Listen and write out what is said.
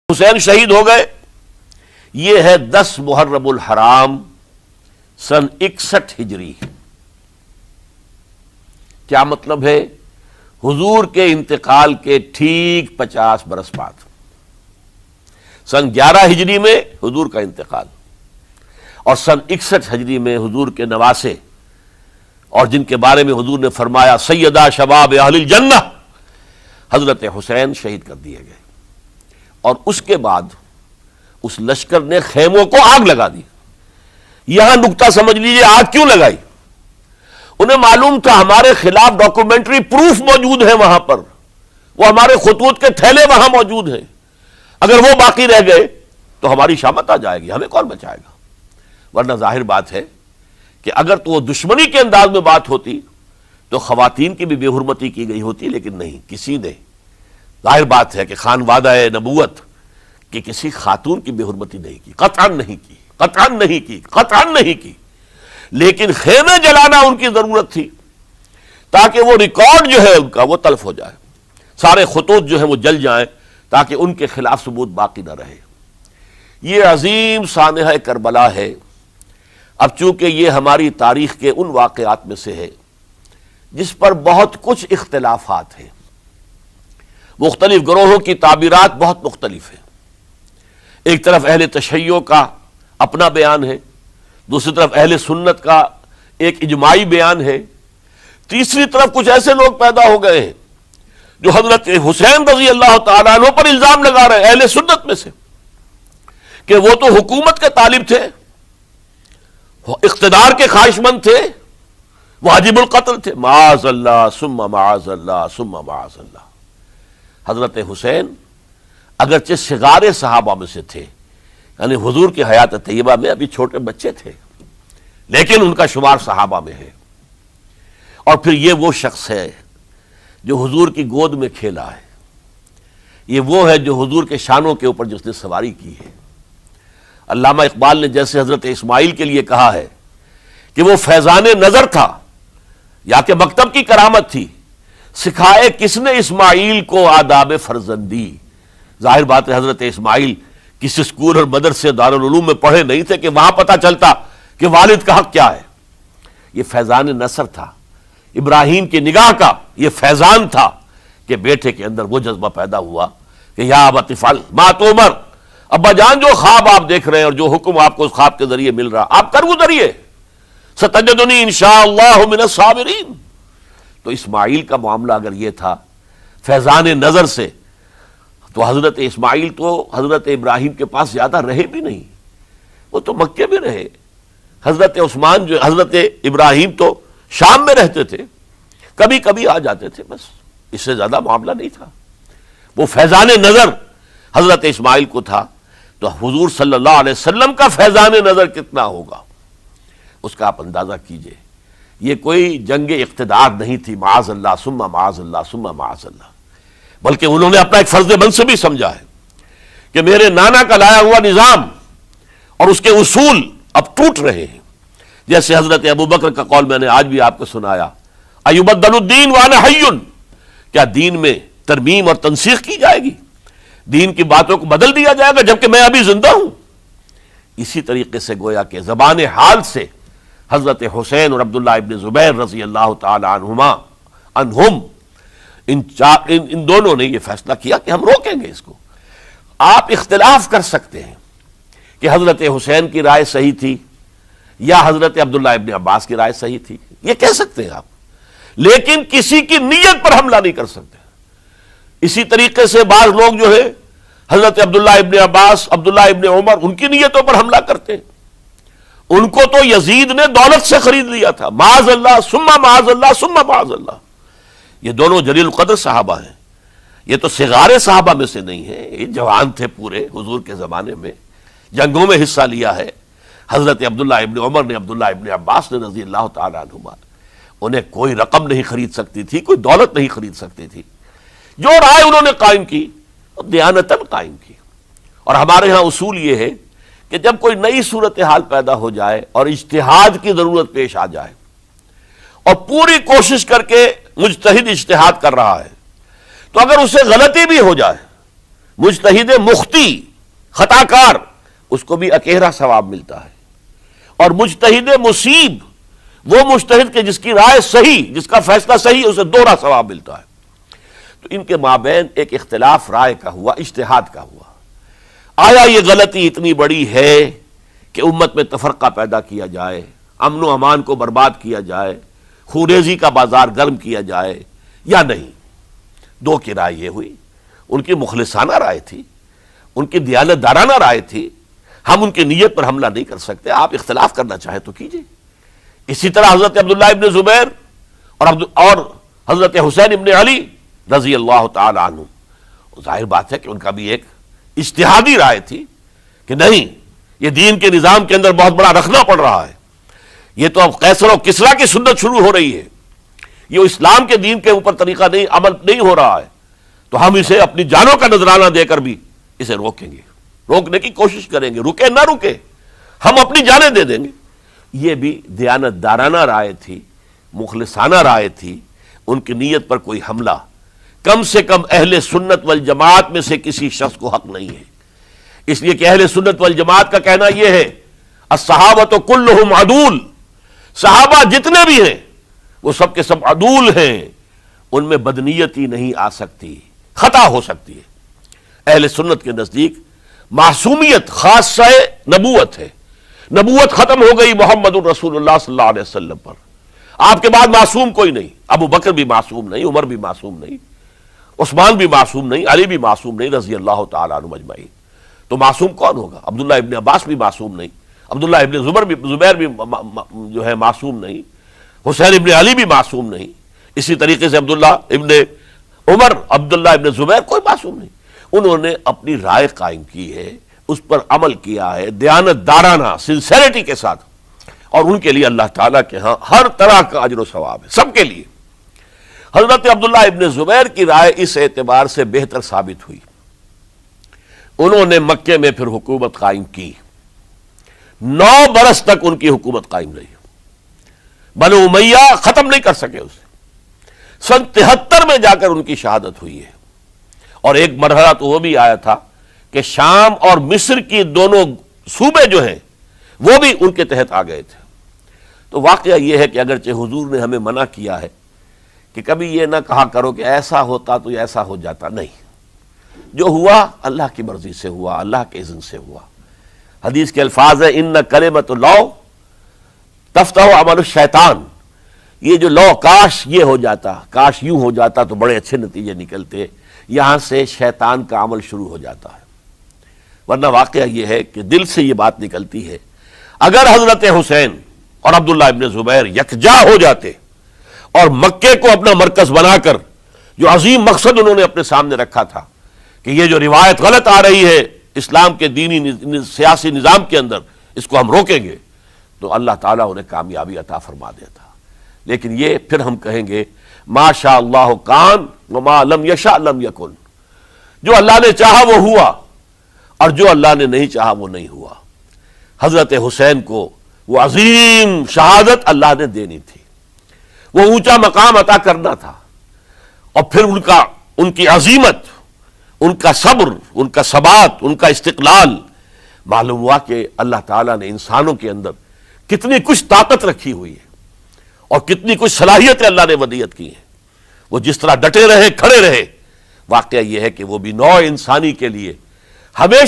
حسین شہید ہو گئے. یہ ہے 10 محرم الحرام سن 61 ہجری. کیا مطلب ہے؟ حضور کے انتقال کے ٹھیک 50 برس بعد سن 11 ہجری میں حضور کا انتقال، اور سن 61 ہجری میں حضور کے نواسے اور جن کے بارے میں حضور نے فرمایا سیدہ شباب اہل الجنہ، حضرت حسین شہید کر دیے گئے. اور اس کے بعد اس لشکر نے خیموں کو آگ لگا دی. یہاں نکتہ سمجھ لیجئے آگ کیوں لگائی. انہیں معلوم تھا ہمارے خلاف ڈاکومنٹری پروف موجود ہے وہاں پر، وہ ہمارے خطوط کے تھیلے وہاں موجود ہیں. اگر وہ باقی رہ گئے تو ہماری شامت آ جائے گی، ہمیں کون بچائے گا. ورنہ ظاہر بات ہے کہ اگر تو وہ دشمنی کے انداز میں بات ہوتی تو خواتین کی بھی بے حرمتی کی گئی ہوتی، لیکن نہیں، کسی نے، ظاہر بات ہے کہ خانوادہ نبوت کہ کسی خاتون کی بے حرمتی نہیں کی، قطعاً نہیں کی، قطعاً نہیں کی، قطعاً نہیں کی. لیکن خیمے جلانا ان کی ضرورت تھی تاکہ وہ ریکارڈ جو ہے ان کا وہ تلف ہو جائے، سارے خطوط جو ہیں وہ جل جائیں تاکہ ان کے خلاف ثبوت باقی نہ رہے. یہ عظیم سانحہ کربلا ہے. اب چونکہ یہ ہماری تاریخ کے ان واقعات میں سے ہے جس پر بہت کچھ اختلافات ہیں، مختلف گروہوں کی تعبیرات بہت مختلف ہیں. ایک طرف اہل تشیع کا اپنا بیان ہے، دوسری طرف اہل سنت کا ایک اجماعی بیان ہے، تیسری طرف کچھ ایسے لوگ پیدا ہو گئے ہیں جو حضرت حسین رضی اللہ تعالیٰ عنہ پر الزام لگا رہے ہیں اہل سنت میں سے کہ وہ تو حکومت کے طالب تھے، اقتدار کے خواہش مند تھے، واجب القتل تھے. معاذ اللہ ثم معاذ اللہ ثم معاذ اللہ. حضرت حسین اگرچہ صغار صحابہ میں سے تھے، یعنی حضور کی حیات طیبہ میں ابھی چھوٹے بچے تھے، لیکن ان کا شمار صحابہ میں ہے. اور پھر یہ وہ شخص ہے جو حضور کی گود میں کھیلا ہے، یہ وہ ہے جو حضور کے شانوں کے اوپر جس نے سواری کی ہے. علامہ اقبال نے جیسے حضرت اسماعیل کے لیے کہا ہے کہ وہ فیضان نظر تھا یا کہ مکتب کی کرامت تھی، سکھائے کس نے اسماعیل کو آداب فرزندی. ظاہر بات ہے حضرت اسماعیل کسی اسکول اور مدرسے دارالعلوم میں پڑھے نہیں تھے کہ وہاں پتہ چلتا کہ والد کا حق کیا ہے. یہ فیضان نصر تھا. ابراہیم کی نگاہ کا یہ فیضان تھا کہ بیٹے کے اندر وہ جذبہ پیدا ہوا کہ یا ابت افعل ما تؤمر، ابا جان جو خواب آپ دیکھ رہے ہیں اور جو حکم آپ کو اس خواب کے ذریعے مل رہا آپ کر گزریے، ستجدنی انشاءاللہ من الصابرین. تو اسماعیل کا معاملہ اگر یہ تھا فیضان نظر سے، تو حضرت اسماعیل تو حضرت ابراہیم کے پاس زیادہ رہے بھی نہیں، وہ تو مکے میں رہے. حضرت عثمان جو حضرت ابراہیم تو شام میں رہتے تھے، کبھی کبھی آ جاتے تھے، بس اس سے زیادہ معاملہ نہیں تھا. وہ فیضان نظر حضرت اسماعیل کو تھا، تو حضور صلی اللہ علیہ وسلم کا فیضان نظر کتنا ہوگا اس کا آپ اندازہ کیجئے. یہ کوئی جنگ اقتدار نہیں تھی، معاذ اللہ ثم معاذ اللہ ثم معاذ اللہ، بلکہ انہوں نے اپنا ایک فرض منصبی سمجھا ہے کہ میرے نانا کا لایا ہوا نظام اور اس کے اصول اب ٹوٹ رہے ہیں. جیسے حضرت ابوبکر کا قول میں نے آج بھی آپ کو سنایا، ایبدل الدین وانا حی، کیا دین میں ترمیم اور تنسیخ کی جائے گی، دین کی باتوں کو بدل دیا جائے گا جبکہ میں ابھی زندہ ہوں. اسی طریقے سے گویا کہ زبان حال سے حضرت حسین اور عبداللہ ابن زبیر رضی اللہ تعالی عنہم ان دونوں نے یہ فیصلہ کیا کہ ہم روکیں گے اس کو. آپ اختلاف کر سکتے ہیں کہ حضرت حسین کی رائے صحیح تھی یا حضرت عبداللہ ابن عباس کی رائے صحیح تھی، یہ کہہ سکتے ہیں آپ، لیکن کسی کی نیت پر حملہ نہیں کر سکتے. اسی طریقے سے بعض لوگ جو ہے حضرت عبداللہ ابن عباس، عبداللہ ابن عمر، ان کی نیتوں پر حملہ کرتے ہیں. ان کو تو یزید نے دولت سے خرید لیا تھا، معاذ اللہ ثم معاذ اللہ ثم معاذ اللہ. یہ دونوں جلیل القدر صحابہ ہیں، یہ تو صغار صحابہ میں سے نہیں ہیں، یہ جوان تھے پورے حضور کے زمانے میں، جنگوں میں حصہ لیا ہے. حضرت عبداللہ ابن عمر نے، عبداللہ ابن عباس نے رضی اللہ تعالیٰ عنہما، انہیں کوئی رقم نہیں خرید سکتی تھی، کوئی دولت نہیں خرید سکتی تھی. جو رائے انہوں نے قائم کی دیانتاً قائم کی. اور ہمارے ہاں اصول یہ ہے کہ جب کوئی نئی صورتحال پیدا ہو جائے اور اجتہاد کی ضرورت پیش آ جائے اور پوری کوشش کر کے مجتہد اجتہاد کر رہا ہے، تو اگر اسے غلطی بھی ہو جائے، مجتہد مختی خطا کار اس کو بھی اکیرا ثواب ملتا ہے، اور مجتہد مصیب وہ مجتہد کے جس کی رائے صحیح، جس کا فیصلہ صحیح، اسے دوہرا ثواب ملتا ہے۔ تو ان کے مابین ایک اختلاف رائے کا ہوا، اجتہاد کا ہوا۔ آیا یہ غلطی اتنی بڑی ہے کہ امت میں تفرقہ پیدا کیا جائے، امن و امان کو برباد کیا جائے، خوریزی کا بازار گرم کیا جائے، یا نہیں؟ دو کی رائے یہ ہوئی، ان کی مخلصانہ رائے تھی، ان کی دیانت دارانہ رائے تھی، ہم ان کی نیت پر حملہ نہیں کر سکتے، آپ اختلاف کرنا چاہیں تو کیجئے۔ اسی طرح حضرت عبداللہ ابن زبیر اور حضرت حسین ابن علی رضی اللہ تعالی عنہ، ظاہر بات ہے کہ ان کا بھی ایک اجتہادی رائے تھی کہ نہیں، یہ دین کے نظام کے اندر بہت بڑا رکھنا پڑ رہا ہے، یہ تو اب قیصر و کسریٰ کی سنت شروع ہو رہی ہے، یہ اسلام کے دین کے اوپر طریقہ نہیں، عمل نہیں ہو رہا ہے، تو ہم اسے اپنی جانوں کا نذرانہ دے کر بھی اسے روکیں گے، روکنے کی کوشش کریں گے، رکے نہ رکے ہم اپنی جانیں دے دیں گے۔ یہ بھی دیانت دارانہ رائے تھی، مخلصانہ رائے تھی، ان کی نیت پر کوئی حملہ کم سے کم اہل سنت والجماعت میں سے کسی شخص کو حق نہیں ہے، اس لیے کہ اہل سنت والجماعت کا کہنا یہ ہے الصحابۃ کلہم عدول، صحابہ جتنے بھی ہیں وہ سب کے سب عدول ہیں، ان میں بدنیتی نہیں آ سکتی، خطا ہو سکتی ہے۔ اہل سنت کے نزدیک معصومیت خاصہ نبوت ہے، نبوت ختم ہو گئی محمد الرسول اللہ صلی اللہ علیہ وسلم پر، آپ کے بعد معصوم کوئی نہیں، ابو بکر بھی معصوم نہیں، عمر بھی معصوم نہیں، عثمان بھی معصوم نہیں، علی بھی معصوم نہیں رضی اللہ تعالیٰ عنہ اجمعین۔ تو معصوم کون ہوگا؟ عبداللہ ابن عباس بھی معصوم نہیں، عبداللہ ابن زبیر بھی جو ہے معصوم نہیں، حسین ابن علی بھی معصوم نہیں، اسی طریقے سے عبداللہ ابن عمر، عبداللہ ابن زبیر، کوئی معصوم نہیں۔ انہوں نے اپنی رائے قائم کی ہے، اس پر عمل کیا ہے دیانت دارانہ سنسیریٹی کے ساتھ، اور ان کے لیے اللہ تعالیٰ کے ہاں ہر طرح کا اجر و ثواب ہے، سب کے لیے۔ حضرت عبداللہ ابن زبیر کی رائے اس اعتبار سے بہتر ثابت ہوئی، انہوں نے مکے میں پھر حکومت قائم کی، 9 برس تک ان کی حکومت قائم رہی، بنو امیہ ختم نہیں کر سکے اسے۔ سن 73 میں جا کر ان کی شہادت ہوئی ہے، اور ایک مرحلہ تو وہ بھی آیا تھا کہ شام اور مصر کی دونوں صوبے جو ہیں وہ بھی ان کے تحت آ گئے تھے۔ تو واقعہ یہ ہے کہ اگرچہ حضور نے ہمیں منع کیا ہے کہ کبھی یہ نہ کہا کرو کہ ایسا ہوتا تو ایسا ہو جاتا، نہیں، جو ہوا اللہ کی مرضی سے ہوا، اللہ کے اذن سے ہوا۔ حدیث کے الفاظ ہیں ان کلمۃ اللہ تفتح عمل الشیطان، یہ جو لو کاش یہ ہو جاتا، کاش یوں ہو جاتا تو بڑے اچھے نتیجے نکلتے، یہاں سے شیطان کا عمل شروع ہو جاتا ہے۔ ورنہ واقعہ یہ ہے کہ دل سے یہ بات نکلتی ہے، اگر حضرت حسین اور عبداللہ ابن زبیر یکجا ہو جاتے اور مکے کو اپنا مرکز بنا کر جو عظیم مقصد انہوں نے اپنے سامنے رکھا تھا کہ یہ جو روایت غلط آ رہی ہے اسلام کے دینی سیاسی نظام کے اندر، اس کو ہم روکیں گے، تو اللہ تعالیٰ انہیں کامیابی عطا فرما دیتا۔ لیکن یہ پھر ہم کہیں گے ما شاء اللہ کان وما لم یشاء لم یکن، جو اللہ نے چاہا وہ ہوا، اور جو اللہ نے نہیں چاہا وہ نہیں ہوا۔ حضرت حسین کو وہ عظیم شہادت اللہ نے دینی تھی، وہ اونچا مقام عطا کرنا تھا، اور پھر ان کی عظیمت، ان کا صبر، ان کا ثبات، ان کا استقلال، معلوم ہوا کہ اللہ تعالیٰ نے انسانوں کے اندر کتنی کچھ طاقت رکھی ہوئی ہے اور کتنی کچھ صلاحیتیں اللہ نے ودیعت کی ہیں۔ وہ جس طرح ڈٹے رہے، کھڑے رہے، واقعہ یہ ہے کہ وہ بھی نوع انسانی کے لیے ہمیشہ